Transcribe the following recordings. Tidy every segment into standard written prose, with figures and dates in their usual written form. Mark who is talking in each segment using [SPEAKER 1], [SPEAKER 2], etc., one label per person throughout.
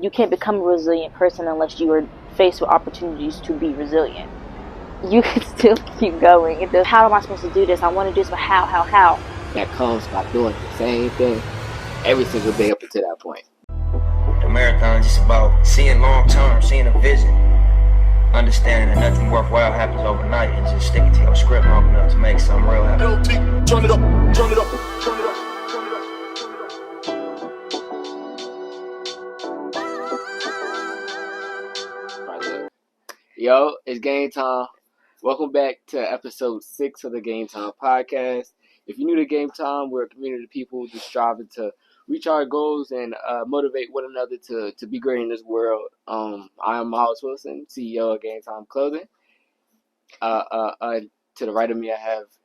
[SPEAKER 1] You can't become a resilient person unless you are faced with opportunities to be resilient. You can still keep going. How am I supposed to do this? I want to do this, but how?
[SPEAKER 2] That comes by doing the same thing every single day up until that point.
[SPEAKER 3] The marathon is just about seeing long term, seeing a vision, understanding that nothing worthwhile happens overnight, and just sticking to your script long enough to make something real happen.
[SPEAKER 4] Turn it up, turn it up, turn it up.
[SPEAKER 2] Yo, it's game time. Welcome back to episode 6 of the Game Time podcast. If you're new to Game Time, we're a community of people just striving to reach our goals and motivate one another to be great in this world. I am Miles Wilson, CEO of Game Time Clothing. To the right of me,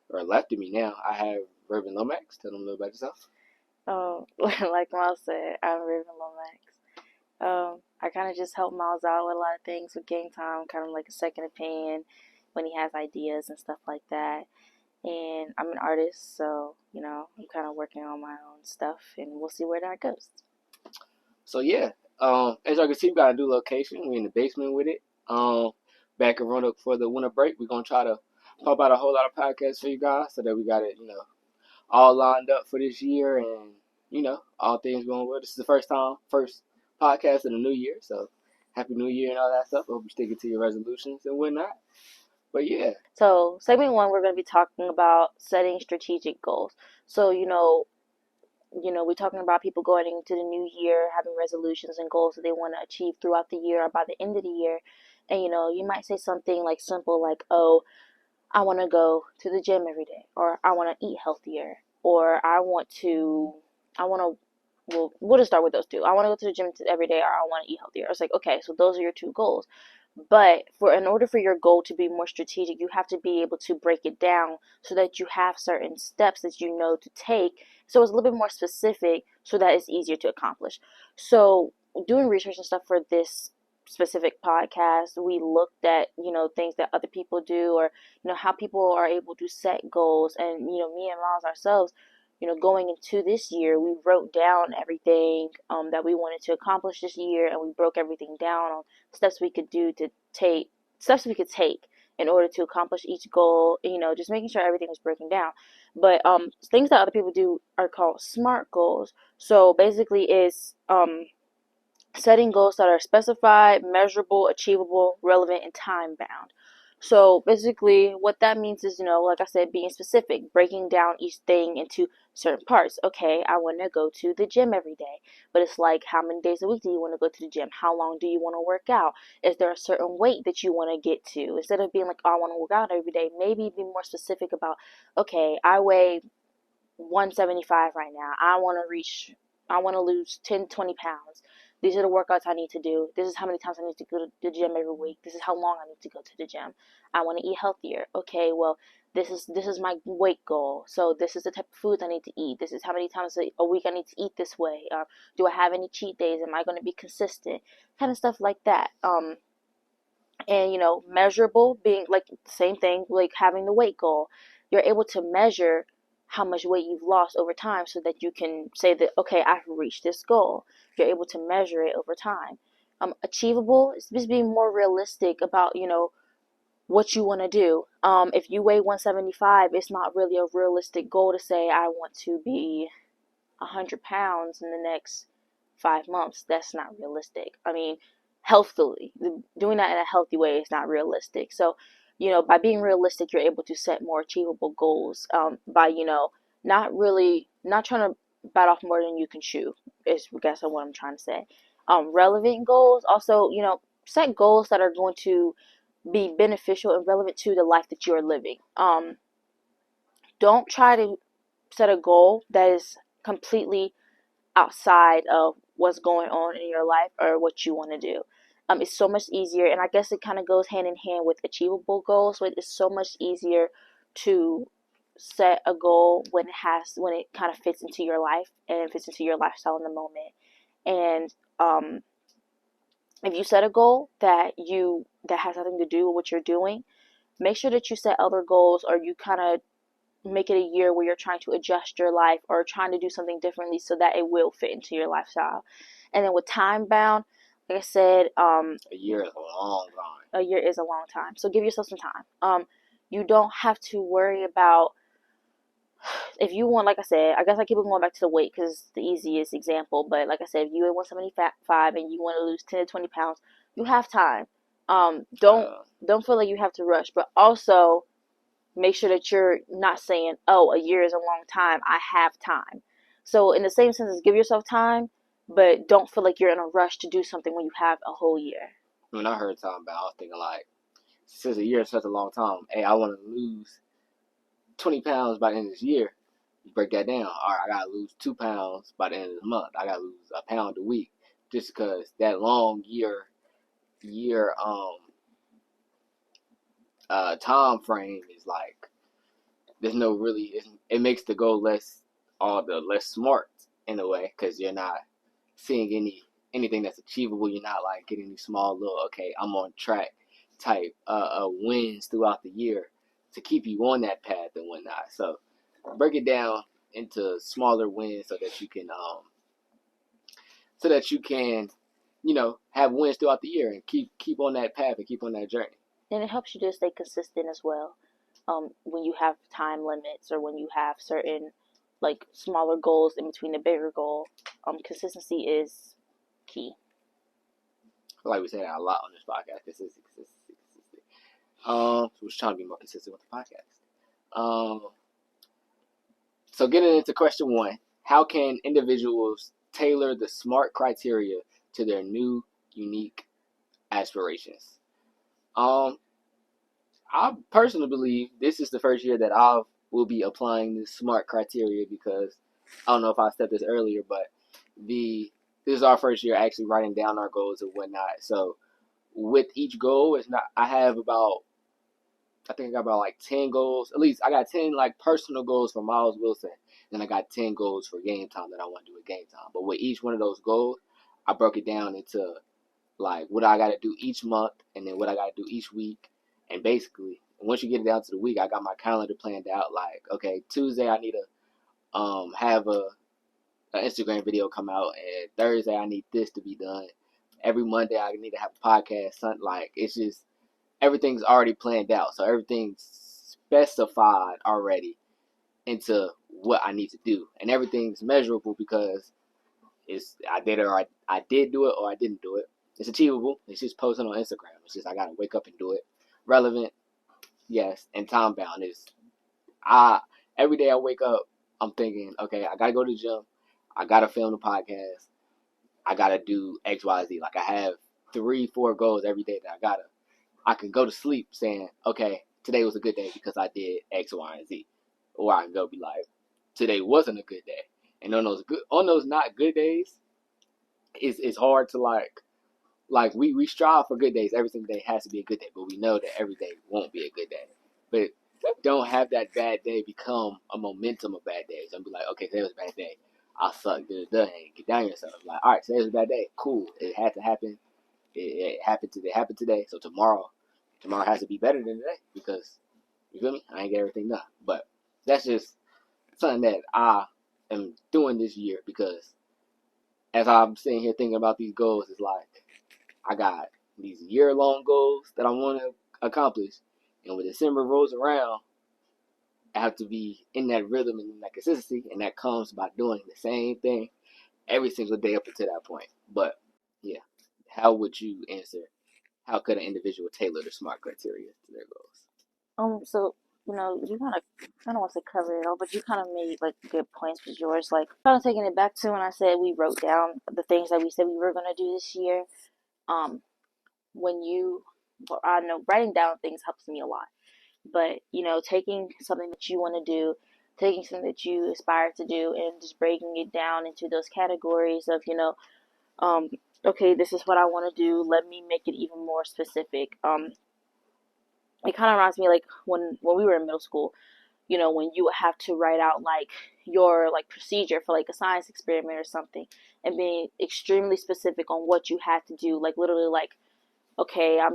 [SPEAKER 2] or left of me now, I have Reverend Lomax. Tell them a little about yourself.
[SPEAKER 1] Like Miles said, I'm Raven Lomax. I kind of just help Miles out with a lot of things with Game Time, kind of like a second opinion when he has ideas and stuff like that. And I'm an artist, so, I'm kind of working on my own stuff, and we'll see where that goes.
[SPEAKER 2] So, yeah, as y'all can see, we got a new location. We're in the basement with it. Back in Roanoke for the winter break. We're going to try to pump out a whole lot of podcasts for you guys so that we got it, all lined up for this year and, all things going well. This is the first podcast in the new year, so Happy New Year and all that stuff. I hope you're sticking to your resolutions and whatnot. But yeah.
[SPEAKER 1] So, segment 1, we're going to be talking about setting strategic goals. So, we're talking about people going into the new year, having resolutions and goals that they want to achieve throughout the year or by the end of the year. And, you might say something like simple like, oh, I want to go to the gym every day, or I want to eat healthier, or well, we'll just start with those two. I want to go to the gym every day, or I want to eat healthier. It's like, okay, so those are your two goals. But in order for your goal to be more strategic, you have to be able to break it down so that you have certain steps that you know to take. So it's a little bit more specific so that it's easier to accomplish. So doing research and stuff for this specific podcast, we looked at, things that other people do, or, how people are able to set goals. And, me and Miles ourselves, going into this year, we wrote down everything that we wanted to accomplish this year, and we broke everything down on steps we could take in order to accomplish each goal, just making sure everything was broken down. But things that other people do are called SMART goals. So basically it's setting goals that are specified, measurable, achievable, relevant, and time bound. So basically what that means is, like I said, being specific, breaking down each thing into certain parts. Okay, I want to go to the gym every day, but it's like, how many days a week do you want to go to the gym? How long do you want to work out? Is there a certain weight that you want to get to? Instead of being like, oh, I want to work out every day, maybe be more specific about, okay, I weigh 175 right now. I want to lose 10, 20 pounds. These are the workouts I need to do. This is how many times I need to go to the gym every week. This is how long I need to go to the gym. I want to eat healthier. Okay, well, this is my weight goal. So this is the type of foods I need to eat. This is how many times a week I need to eat this way. Do I have any cheat days? Am I going to be consistent? Kind of stuff like that. And measurable, being like the same thing, like having the weight goal. You're able to measure how much weight you've lost over time so that you can say that, okay, I've reached this goal. You're able to measure it over time. Achievable is just being more realistic about, what you want to do. If you weigh 175, it's not really a realistic goal to say, I want to be 100 pounds in the next 5 months. That's not realistic. I mean, healthily, doing that in a healthy way is not realistic. So, by being realistic, you're able to set more achievable goals, by, not trying to bite off more than you can chew, is I guess what I'm trying to say. Relevant goals, also, set goals that are going to be beneficial and relevant to the life that you're living. Don't try to set a goal that is completely outside of what's going on in your life or what you want to do. It's so much easier, and I guess it kind of goes hand in hand with achievable goals, but it's so much easier to set a goal when it kind of fits into your life and fits into your lifestyle in the moment. And if you set a goal that has nothing to do with what you're doing, make sure that you set other goals, or you kind of make it a year where you're trying to adjust your life or trying to do something differently so that it will fit into your lifestyle. And then with time bound, Like I said,
[SPEAKER 2] A year is a long time.
[SPEAKER 1] a year is a long time. So give yourself some time. You don't have to worry about if you want, like I said, I guess I keep going back to the weight because it's the easiest example. But like I said, if you weigh 175 and you want to lose 10 to 20 pounds, you have time. Don't
[SPEAKER 2] Uh,
[SPEAKER 1] feel like you have to rush, but also make sure that you're not saying, "Oh, a year is a long time. I have time." So in the same sense as give yourself time, but don't feel like you're in a rush to do something when you have a whole year.
[SPEAKER 2] when I heard talking about, I was thinking like, since a year is such a long time, hey, I want to lose 20 pounds by the end of this year. You break that down. All right, I gotta lose 2 pounds by the end of the month. I gotta lose a pound a week, just because that long year time frame is like there's no really it makes the goal less smart in a way because you're not seeing anything that's achievable. You're not like getting these small little okay I'm on track type wins throughout the year to keep you on that path and whatnot. So break it down into smaller wins so that you can have wins throughout the year and keep on that path and keep on that journey.
[SPEAKER 1] And it helps you to stay consistent as well. When you have time limits or when you have certain like smaller goals in between the bigger goal, consistency is key.
[SPEAKER 2] Like we say that a lot on this podcast. Consistency. So we're trying to be more consistent with the podcast. So getting into question one, how can individuals tailor the SMART criteria to their new, unique aspirations? Um, I personally believe this is the first year that I will be applying this SMART criteria because I don't know if I said this earlier, but this is our first year actually writing down our goals and whatnot. So with each goal, it's not. I think I got about like 10 goals. At least I got 10 like personal goals for Miles Wilson. Then I got 10 goals for GameTime that I want to do at GameTime. But with each one of those goals, I broke it down into like what I got to do each month and then what I got to do each week. And basically, once you get it down to the week, I got my calendar planned out. Like, okay, Tuesday I need to have an Instagram video come out, and Thursday I need this to be done. Every Monday I need to have a podcast. Something like it's just everything's already planned out, so everything's specified already into what I need to do, and everything's measurable because I did do it or I didn't do it. It's achievable. It's just posting on Instagram. It's just I gotta wake up and do it. Relevant, yes, and time bound is I every day I wake up, I'm thinking, okay, I gotta go to the gym, I gotta film the podcast, I gotta do X, Y, Z. Like I have 3, 4 goals every day that I can go to sleep saying, okay, today was a good day because I did X, Y, and Z. Or I can go be like, today wasn't a good day. And on those not good days, it's hard to like we strive for good days. Every single day has to be a good day, but we know that every day won't be a good day. But don't have that bad day become a momentum of bad days. And be like, okay, today was a bad day. I suck, and get down yourself. Like, all right, today was a bad day. Cool. It had to happen. It happened today. It happened today. So tomorrow has to be better than today because you feel me? I ain't get everything done. But that's just something that I am doing this year because as I'm sitting here thinking about these goals, it's like I got these year-long goals that I want to accomplish, and when December rolls around, I have to be in that rhythm and in that consistency, and that comes by doing the same thing every single day up until that point. But yeah, how would you answer? How could an individual tailor the SMART criteria to their goals?
[SPEAKER 1] So you kind of want to cover it all, but you kind of made like good points with yours. Like kind of taking it back to when I said we wrote down the things that we said we were gonna do this year. Um, when you, well, I know writing down things helps me a lot, but taking something that you want to do, taking something that you aspire to do, and just breaking it down into those categories of um, okay, this is what I want to do. Let me make it even more specific. It kind of reminds me like when we were in middle school, when you would have to write out like your like procedure for like a science experiment or something, and being extremely specific on what you had to do, like literally like, okay, I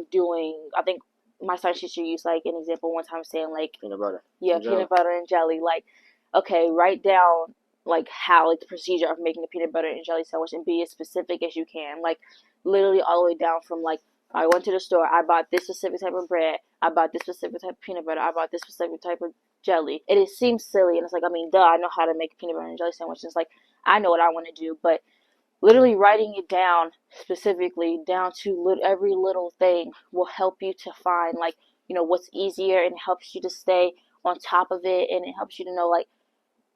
[SPEAKER 1] think my science teacher used like an example one time saying like,
[SPEAKER 2] Peanut butter.
[SPEAKER 1] yeah, peanut butter and jelly, like, okay, write down like how like the procedure of making a peanut butter and jelly sandwich and be as specific as you can. Like literally all the way down from like I went to the store, I bought this specific type of bread, I bought this specific type of peanut butter, I bought this specific type of jelly. It seems silly, and it's like, I mean, duh, I know how to make a peanut butter and jelly sandwich. It's like I know what I want to do, but literally writing it down specifically down to every little thing will help you to find like what's easier, and it helps you to stay on top of it, and it helps you to know like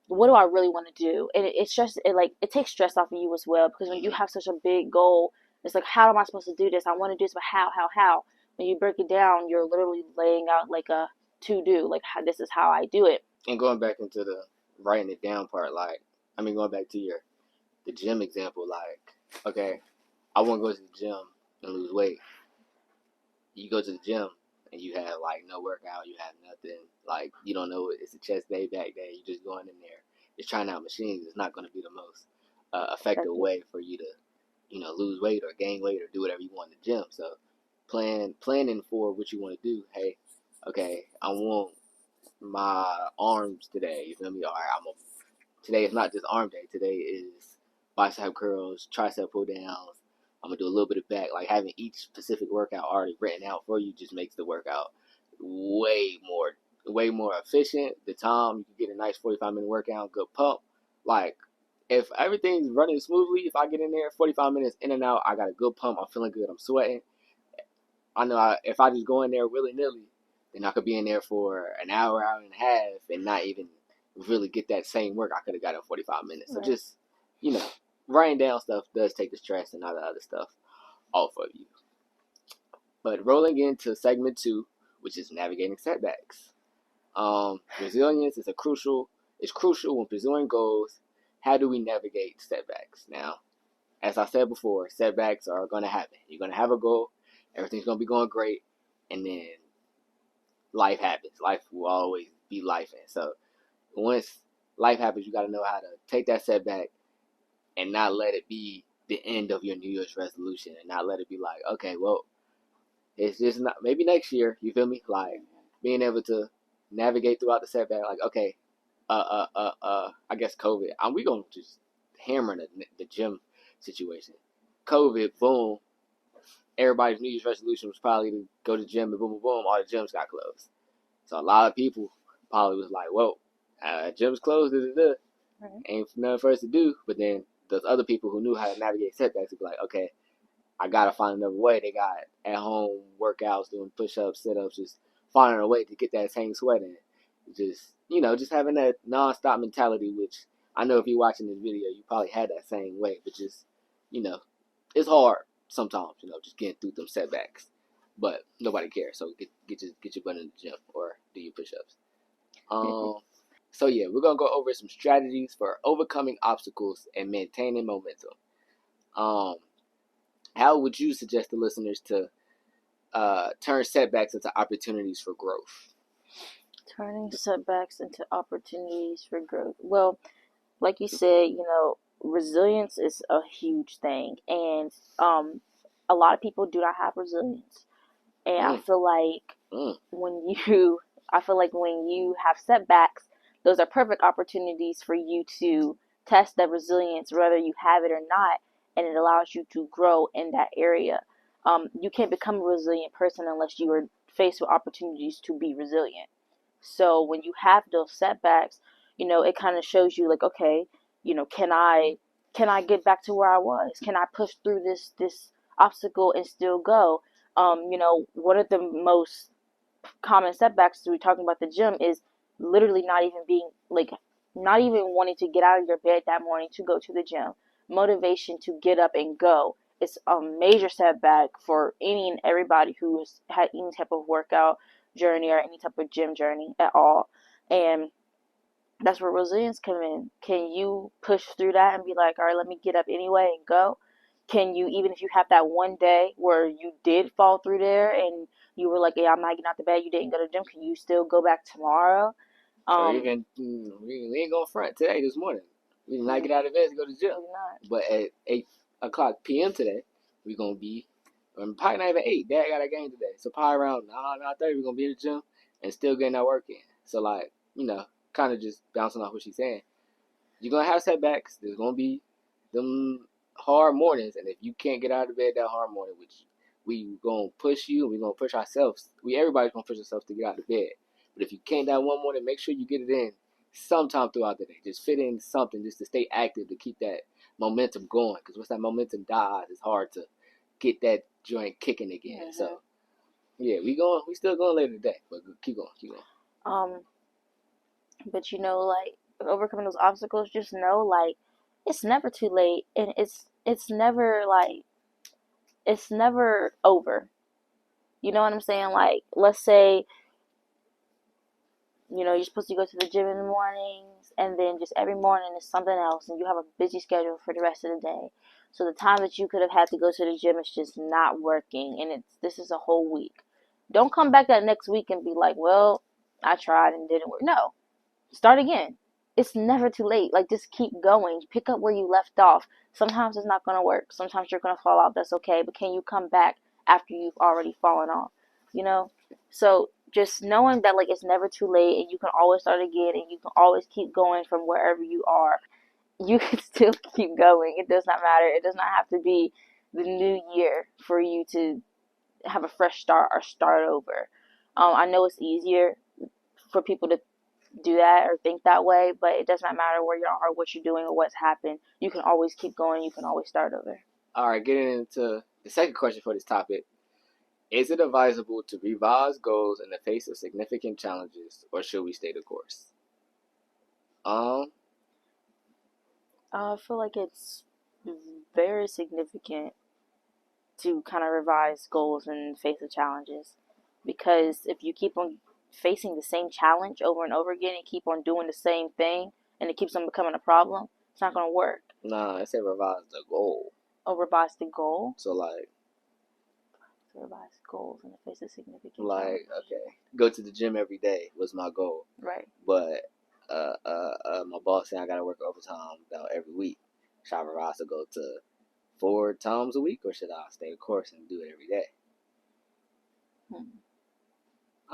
[SPEAKER 1] what do I really want to do, and it's just it takes stress off of you as well, because when you have such a big goal, it's like, how am I supposed to do this? I want to do this, but how? When you break it down, you're literally laying out like a to do, like how, this is how I do it.
[SPEAKER 2] And going back into the writing it down part, going back to the gym example, okay, I want to go to the gym and lose weight. You go to the gym and you have no workout, you have nothing, you don't know it's a chest day, back day, you're just going in there, just trying out machines. It's not going to be the most effective way for you to lose weight or gain weight or do whatever you want in the gym. So planning for what you want to do. Hey, okay, I want my arms today. You feel me? All right, today is not just arm day. Today is bicep curls, tricep pull downs. I'm gonna do a little bit of back. Like having each specific workout already written out for you just makes the workout way more efficient. The time you can get a nice 45-minute workout, good pump. Like if everything's running smoothly, if I get in there 45 minutes in and out, I got a good pump. I'm feeling good. I'm sweating. I know if I just go in there willy nilly, then I could be in there for an hour, hour and a half, and not even really get that same work I could have got in 45 minutes. So just writing down stuff does take the stress and all the other stuff off of you. But rolling into segment 2, which is navigating setbacks. Resilience is crucial when pursuing goals. How do we navigate setbacks? Now, as I said before, setbacks are going to happen. You're going to have a goal, everything's going to be going great, and then life happens. Life will always be life. And so once life happens, you got to know how to take that setback and not let it be the end of your New Year's resolution, and not let it be like, okay, well, it's just not, maybe next year, you feel me? Like being able to navigate throughout the setback, like, okay, I guess COVID, we going to just hammer the gym situation. COVID, boom, everybody's New Year's resolution was probably to go to the gym, and boom, boom, boom, all the gyms got closed. So a lot of people probably was like, whoa, gym's closed, ain't nothing for us to do. But then those other people who knew how to navigate setbacks would be like, okay, I got to find another way. They got at-home workouts, doing push-ups, sit-ups, just finding a way to get that same sweat in. Just having that non-stop mentality, which I know if you're watching this video, you probably had that same way. But just, it's hard sometimes, just getting through them setbacks. But nobody cares, so get your butt in the gym or do your push-ups. So yeah, we're gonna go over some strategies for overcoming obstacles and maintaining momentum. How would you suggest the listeners to turn setbacks into opportunities for growth?
[SPEAKER 1] Turning setbacks into opportunities for growth. Well, like you said, resilience is a huge thing, and a lot of people do not have resilience. And I feel like when you have setbacks, those are perfect opportunities for you to test that resilience, whether you have it or not, and it allows you to grow in that area. You can't become a resilient person unless you are faced with opportunities to be resilient. So when you have those setbacks, it kind of shows you like, okay, can I get back to where I was? Can I push through this obstacle and still go? One of the most common setbacks we're talking about the gym is literally not even wanting to get out of your bed that morning to go to the gym. Motivation to get up and go. It's a major setback for any and everybody who has had any type of workout journey or any type of gym journey at all. And that's where resilience come in. Can you push through that and be like, all right, let me get up anyway and go? Can you, even if you have that one day where you did fall through there and you were like, yeah, I'm not getting out the bed, you didn't go to the gym, can you still go back tomorrow?
[SPEAKER 2] So even we ain't going front today, this morning. We did not get out of bed to go to the gym. But at 8 o'clock p.m. today, we're going to be, probably not even 8. Dad got a game today. So probably around 9:30, we're going to be in the gym and still getting our work in. So, kind of just bouncing off what she's saying. You're going to have setbacks. There's going to be them hard mornings, and if you can't get out of bed that hard morning, which we gonna push you, we gonna push ourselves. Everybody's gonna push ourselves to get out of bed. But if you can't that one morning, make sure you get it in sometime throughout the day. Just fit in something just to stay active to keep that momentum going. Because once that momentum dies, it's hard to get that joint kicking again. So yeah, we still going later today, but keep going.
[SPEAKER 1] But like overcoming those obstacles, just know like it's never too late, and it's never like it's never over. You know what I'm saying? Like, let's say you're supposed to go to the gym in the mornings, and then just every morning is something else, and you have a busy schedule for the rest of the day. So the time that you could have had to go to the gym is just not working, and this is a whole week. Don't come back that next week and be like, well, I tried and it didn't work. No, start again. It's never too late. Like, just keep going. Pick up where you left off. Sometimes it's not going to work. Sometimes you're going to fall out. That's okay. But can you come back after you've already fallen off? You know? So just knowing that, like, it's never too late and you can always start again and you can always keep going from wherever you are. You can still keep going. It does not matter. It does not have to be the new year for you to have a fresh start or start over. I know it's easier for people to do that or think that way, but it does not matter where you are, what you're doing, or what's happened. You can always keep going. You can always start over.
[SPEAKER 2] All right, getting into the second question for this topic. Is it advisable to revise goals in the face of significant challenges, or should we stay the course?
[SPEAKER 1] I feel like it's very significant to kind of revise goals in the face of challenges, because if you keep on facing the same challenge over and over again and keep on doing the same thing and it keeps on becoming a problem, it's not going to work.
[SPEAKER 2] Nah, I said revise the goal.
[SPEAKER 1] Oh, revise the goal?
[SPEAKER 2] So like,
[SPEAKER 1] revise goals in the face of significant
[SPEAKER 2] like
[SPEAKER 1] challenge.
[SPEAKER 2] Okay, go to the gym every day was my goal.
[SPEAKER 1] Right.
[SPEAKER 2] But my boss said I gotta work overtime about every week. Should I revise to go to 4 times a week, or should I stay the course and do it every day?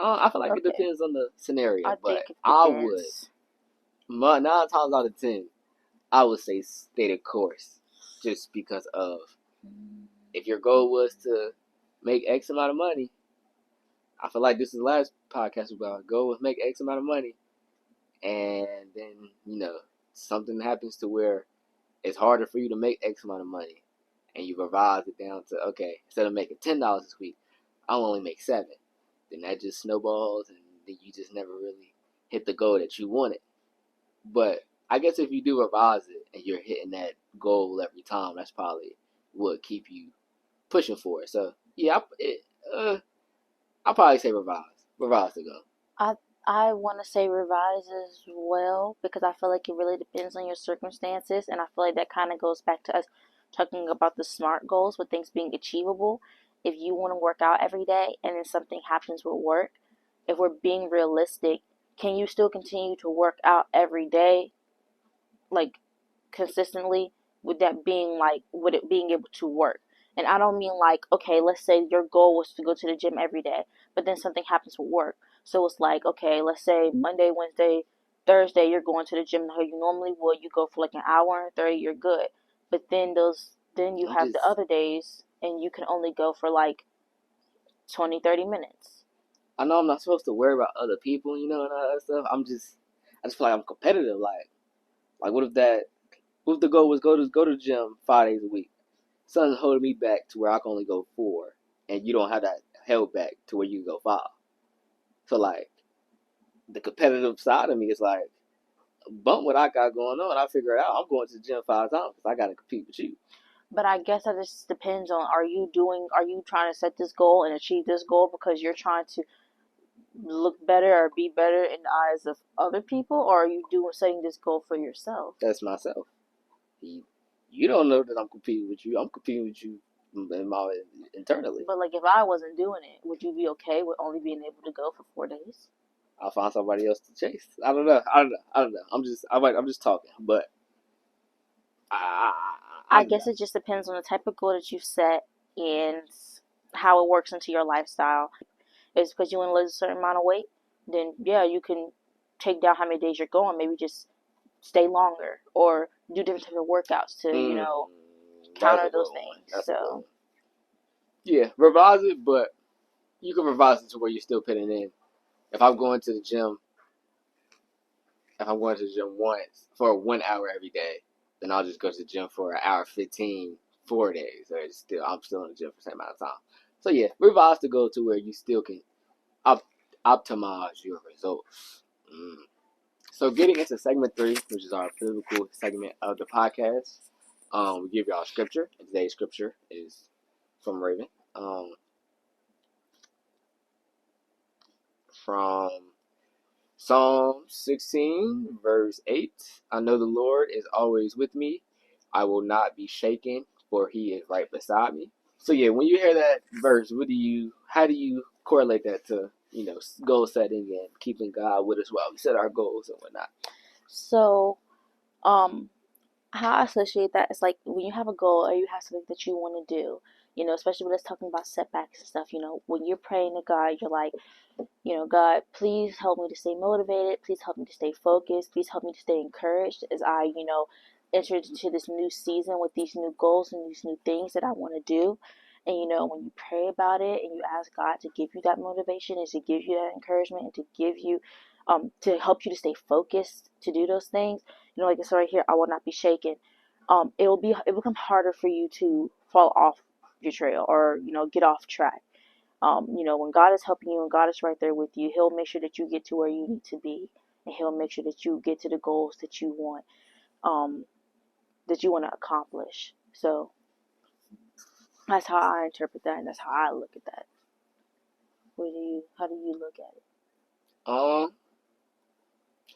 [SPEAKER 2] I feel like it depends on the scenario, but I would 9 times out of 10, I would say stay the course, just because of if your goal was to make X amount of money. I feel like this is the last podcast about goal was make X amount of money, and then something happens to where it's harder for you to make X amount of money, and you revise it down to, okay, instead of making $10 this week, I'll only make 7. Then that just snowballs, and then you just never really hit the goal that you wanted. But I guess if you do revise it and you're hitting that goal every time, that's probably what keep you pushing for it. So yeah, I'll probably say revise to go.
[SPEAKER 1] I want to say revise as well, because I feel like it really depends on your circumstances, and I feel like that kind of goes back to us talking about the SMART goals with things being achievable. If you want to work out every day and then something happens with work, if we're being realistic, can you still continue to work out every day, like consistently, with that being like, with it being able to work? And I don't mean like, okay, let's say your goal was to go to the gym every day, but then something happens with work. So it's like, okay, let's say Monday, Wednesday, Thursday, you're going to the gym how you normally would. You go for like an hour and 30, you're good. But then you have the other days, and you can only go for like 20, 30 minutes.
[SPEAKER 2] I know I'm not supposed to worry about other people, and all that stuff. I just feel like I'm competitive. Like what if the goal was go to the gym 5 days a week? Something's holding me back to where I can only go 4, and you don't have that held back to where you can go 5. So like, the competitive side of me is like, bump what I got going on. I figure it out. I'm going to the gym 5 times because I got to compete with you.
[SPEAKER 1] But I guess that just depends on, are you trying to set this goal and achieve this goal because you're trying to look better or be better in the eyes of other people, or are you setting this goal for yourself?
[SPEAKER 2] That's myself. You don't know that I'm competing with you. I'm competing with you internally.
[SPEAKER 1] But like, if I wasn't doing it, would you be okay with only being able to go for 4 days?
[SPEAKER 2] I'll find somebody else to chase. I don't know. I'm just talking, but
[SPEAKER 1] I guess it just depends on the type of goal that you set and how it works into your lifestyle. If it's because you want to lose a certain amount of weight, then yeah, you can take down how many days you're going. Maybe just stay longer or do different types of workouts to, encounter
[SPEAKER 2] a good
[SPEAKER 1] those
[SPEAKER 2] one.
[SPEAKER 1] things.
[SPEAKER 2] That's a good
[SPEAKER 1] So
[SPEAKER 2] one. Yeah, revise it, but you can revise it to where you're still putting in. If I'm going to the gym, if I'm going to the gym once for 1 hour every day, then I'll just go to the gym for an hour 15, 4 days. So I'm still in the gym for the same amount of time. So yeah, revise to go to where you still can op- optimize your results. So getting into segment 3, which is our biblical segment of the podcast, we give y'all scripture. And today's scripture is from Raven, from Psalm 16, verse 8. I know the Lord is always with me. I will not be shaken, for he is right beside me. So yeah, when you hear that verse, how do you correlate that to, goal setting and keeping God with us while we set our goals and whatnot?
[SPEAKER 1] so um how I associate that is like when you have a goal or you have something that you want to do, especially when it's talking about setbacks and stuff, when you're praying to God, you're like, God, please help me to stay motivated. Please help me to stay focused. Please help me to stay encouraged as I, enter into this new season with these new goals and these new things that I want to do. And, when you pray about it and you ask God to give you that motivation and to give you that encouragement and to give you, to help you to stay focused to do those things, like it's right here, I will not be shaken. It will become harder for you to fall off your trail or, get off track. When God is helping you and God is right there with you, He'll make sure that you get to where you need to be, and He'll make sure that you get to the goals um, that you want to accomplish. So that's how I interpret that, and that's how I look at that. How do you look at it?
[SPEAKER 2] Um,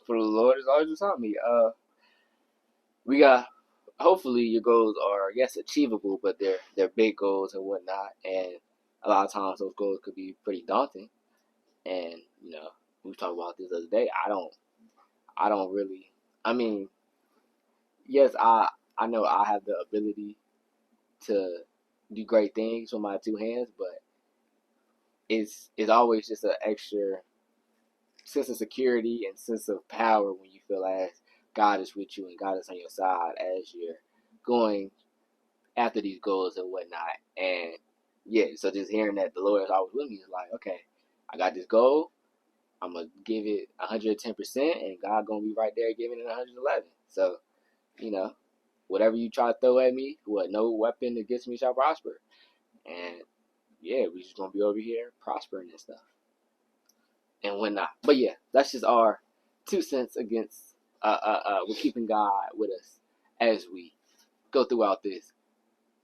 [SPEAKER 2] for the Lord is always beside me. We got hopefully your goals are yes achievable, but they're big goals and whatnot, and a lot of times those goals could be pretty daunting. And we talked about this the other day. I don't really. I mean, yes, I know I have the ability to do great things with my two hands, but it's always just an extra sense of security and sense of power when you feel as God is with you and God is on your side as you're going after these goals and whatnot. And yeah, so just hearing that the Lord is always with me is like, okay, I got this goal. I'm gonna give it 110%, and God gonna be right there giving it 111. So, whatever you try to throw at me, no weapon against me shall prosper. And yeah, we just gonna be over here prospering and stuff and whatnot. But yeah, that's just our 2 cents against we're keeping God with us as we go throughout this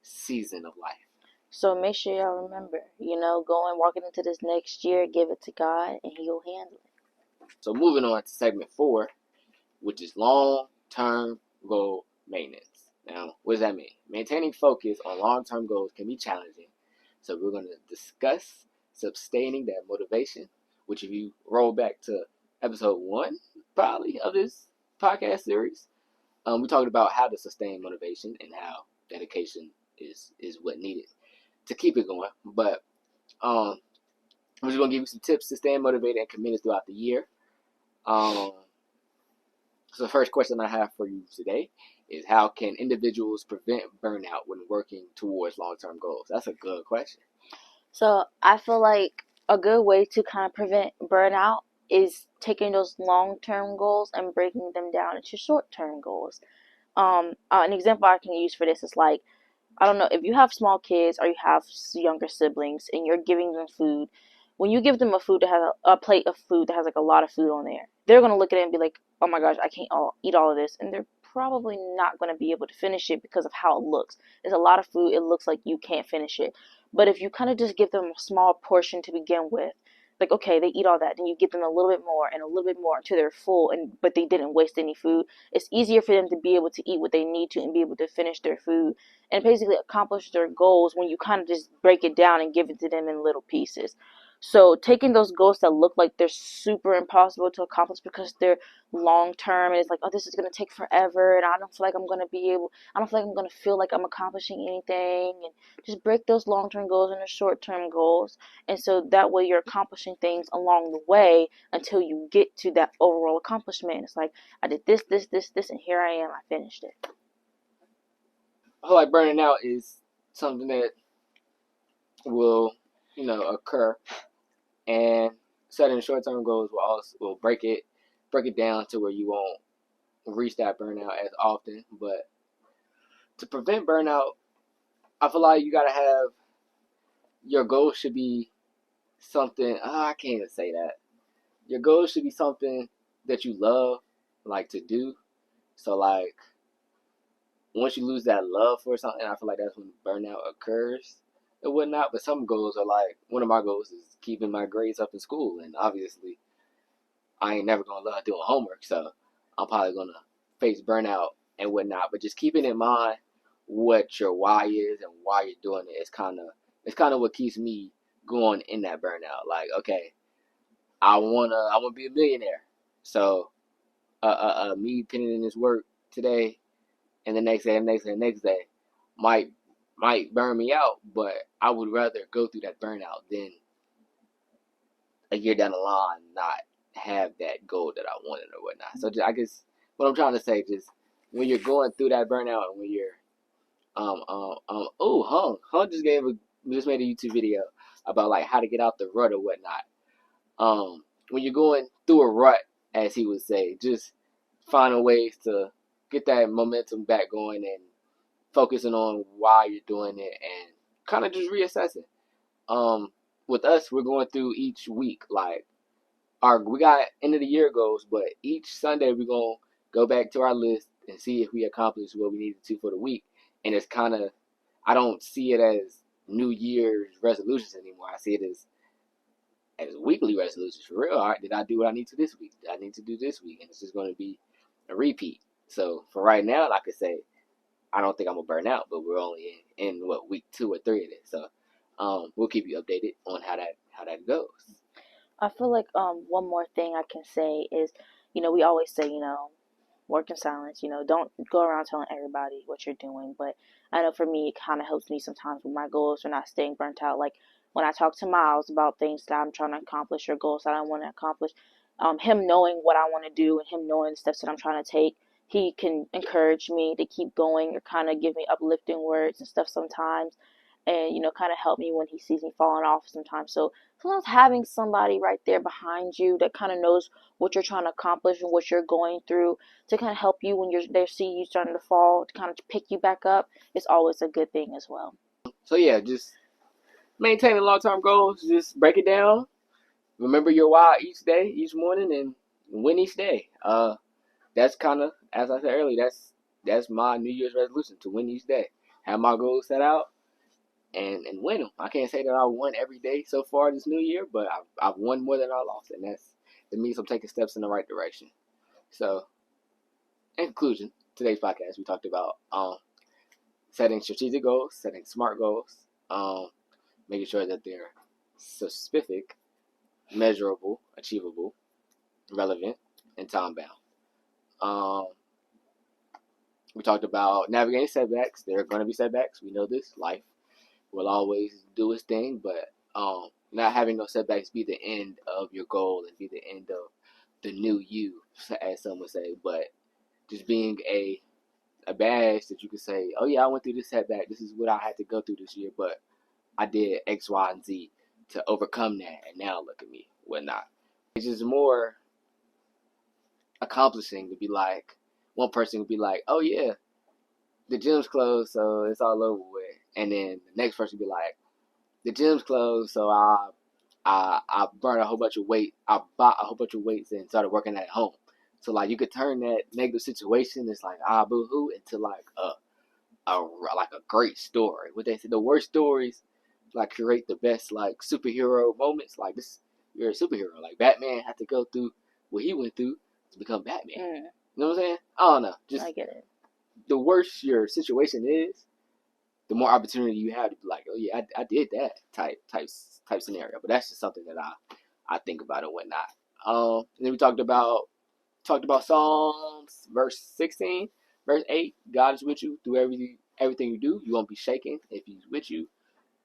[SPEAKER 2] season of life.
[SPEAKER 1] So make sure y'all remember, walking into this next year, give it to God, and He'll handle it.
[SPEAKER 2] So moving on to segment 4, which is long-term goal maintenance. Now, what does that mean? Maintaining focus on long-term goals can be challenging. So we're going to discuss sustaining that motivation, which if you roll back to episode 1, probably, of this podcast series, we talked about how to sustain motivation and how dedication is what needed to keep it going. But I'm just going to give you some tips to stay motivated and committed throughout the year. So the first question I have for you today is how can individuals prevent burnout when working towards long-term goals? That's a good question.
[SPEAKER 1] So I feel like a good way to kind of prevent burnout is taking those long-term goals and breaking them down into short-term goals. An example I can use for this is like, I don't know, if you have small kids or you have younger siblings and you're giving them food, when you give them a plate of food that has like a lot of food on there, they're gonna look at it and be like, "Oh my gosh, I can't eat all of this," and they're probably not gonna be able to finish it because of how it looks. It's a lot of food. It looks like you can't finish it. But if you kind of just give them a small portion to begin with, like okay, they eat all that, then you give them a little bit more and a little bit more until they're full, and but they didn't waste any food. It's easier for them to be able to eat what they need to and be able to finish their food and basically accomplish their goals when you kind of just break it down and give it to them in little pieces. So taking those goals that look like they're super impossible to accomplish because they're long term and it's like, oh, this is gonna take forever and I don't feel like I'm gonna feel like I'm accomplishing anything, and just break those long term goals into short term goals, and so that way you're accomplishing things along the way until you get to that overall accomplishment. It's like I did this, and here I am, I finished it.
[SPEAKER 2] I feel like burning out is something that will, occur, and setting short-term goals will break it down to where you won't reach that burnout as often. But to prevent burnout, I feel like you gotta have your goal should be something. I can't even say that. Your goal should be something that you love, like to do. So like once you lose that love for something, I feel like that's when burnout occurs and whatnot. But some goals are like one of my goals is keeping my grades up in school, and obviously I ain't never gonna love doing homework, so I'm probably gonna face burnout and whatnot. But just keeping in mind what your why is and why you're doing it is kind of what keeps me going in that burnout. Like, okay, I wanna be a millionaire, so me putting in this work today and the next day, and the next day, and the next day might burn me out, but I would rather go through that burnout than a year down the line not have that goal that I wanted or whatnot. So just, I guess what I'm trying to say, just when you're going through that burnout and when you're Hung just made a YouTube video about like how to get out the rut or whatnot. When you're going through a rut, as he would say, just finding ways to get that momentum back going and focusing on why you're doing it and kind of just reassessing. With us, we're going through each week. Like we got end of the year goals, but each Sunday we're gonna go back to our list and see if we accomplished what we needed to for the week. And it's kind of, I don't see it as New Year's resolutions anymore. I see it as weekly resolutions for real. All right, did I do what I need to this week? Did I need to do this week? And it's just going to be a repeat. So for right now, I could say I don't think I'm gonna burn out, but we're only in what, week 2 or 3 of it. So we'll keep you updated on how that goes.
[SPEAKER 1] I feel like one more thing I can say is, we always say, work in silence. Don't go around telling everybody what you're doing. But I know for me, it kind of helps me sometimes with my goals for not staying burnt out. Like when I talk to Miles about things that I'm trying to accomplish or goals that I want to accomplish, him knowing what I want to do and him knowing the steps that I'm trying to take, he can encourage me to keep going or kind of give me uplifting words and stuff sometimes. And, kind of help me when he sees me falling off sometimes. So sometimes having somebody right there behind you that kind of knows what you're trying to accomplish and what you're going through to kind of help you when they see you starting to fall, to kind of pick you back up, is always a good thing as well.
[SPEAKER 2] So yeah, just maintaining long-term goals. Just break it down. Remember your why each day, each morning, and win each day. That's kind of, as I said earlier, that's my New Year's resolution, to win each day. Have my goals set out and win them. I can't say that I won every day so far this new year, but I've won more than I lost, and that means I'm taking steps in the right direction. So, in conclusion, today's podcast we talked about setting strategic goals, setting smart goals, making sure that they're specific, measurable, achievable, relevant, and time bound. We talked about navigating setbacks. There are going to be setbacks. We know this. Life will always do its thing, but not having those setbacks be the end of your goal and be the end of the new you, as some would say, but just being a badge that you could say, oh yeah, I went through this setback. This is what I had to go through this year, but I did X, Y, and Z to overcome that, and now look at me, whatnot. It's just more accomplishing to be like, one person would be like, oh yeah, the gym's closed, so it's all over with. And then the next person would be like, the gym's closed, so I burned a whole bunch of weight. I bought a whole bunch of weights and started working at home. So like you could turn that negative situation, it's like boo hoo, into like a great story. What they say, the worst stories like create the best like superhero moments. Like this, you're a superhero. Like Batman had to go through what he went through to become Batman. You know what I'm saying? I don't know. Just
[SPEAKER 1] I get it.
[SPEAKER 2] The worse your situation is, the more opportunity you have to be like, oh yeah, I did that type scenario. But that's just something that I think about and whatnot. And then we talked about Psalms verse 16, verse 8. God is with you through everything you do. You won't be shaken if He's with you.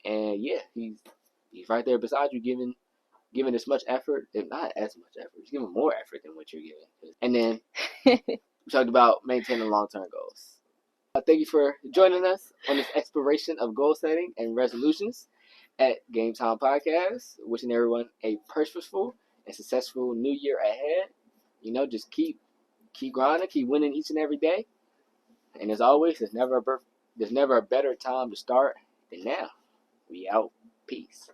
[SPEAKER 2] And yeah, He's right there beside you, giving as much effort, if not as much effort. He's giving more effort than what you're giving. And then we talked about maintaining long-term goals. Thank you for joining us on this exploration of goal setting and resolutions at GameTime Podcast. Wishing everyone a purposeful and successful new year ahead. Just keep grinding, keep winning each and every day. And as always, there's never a better time to start than now. We out. Peace.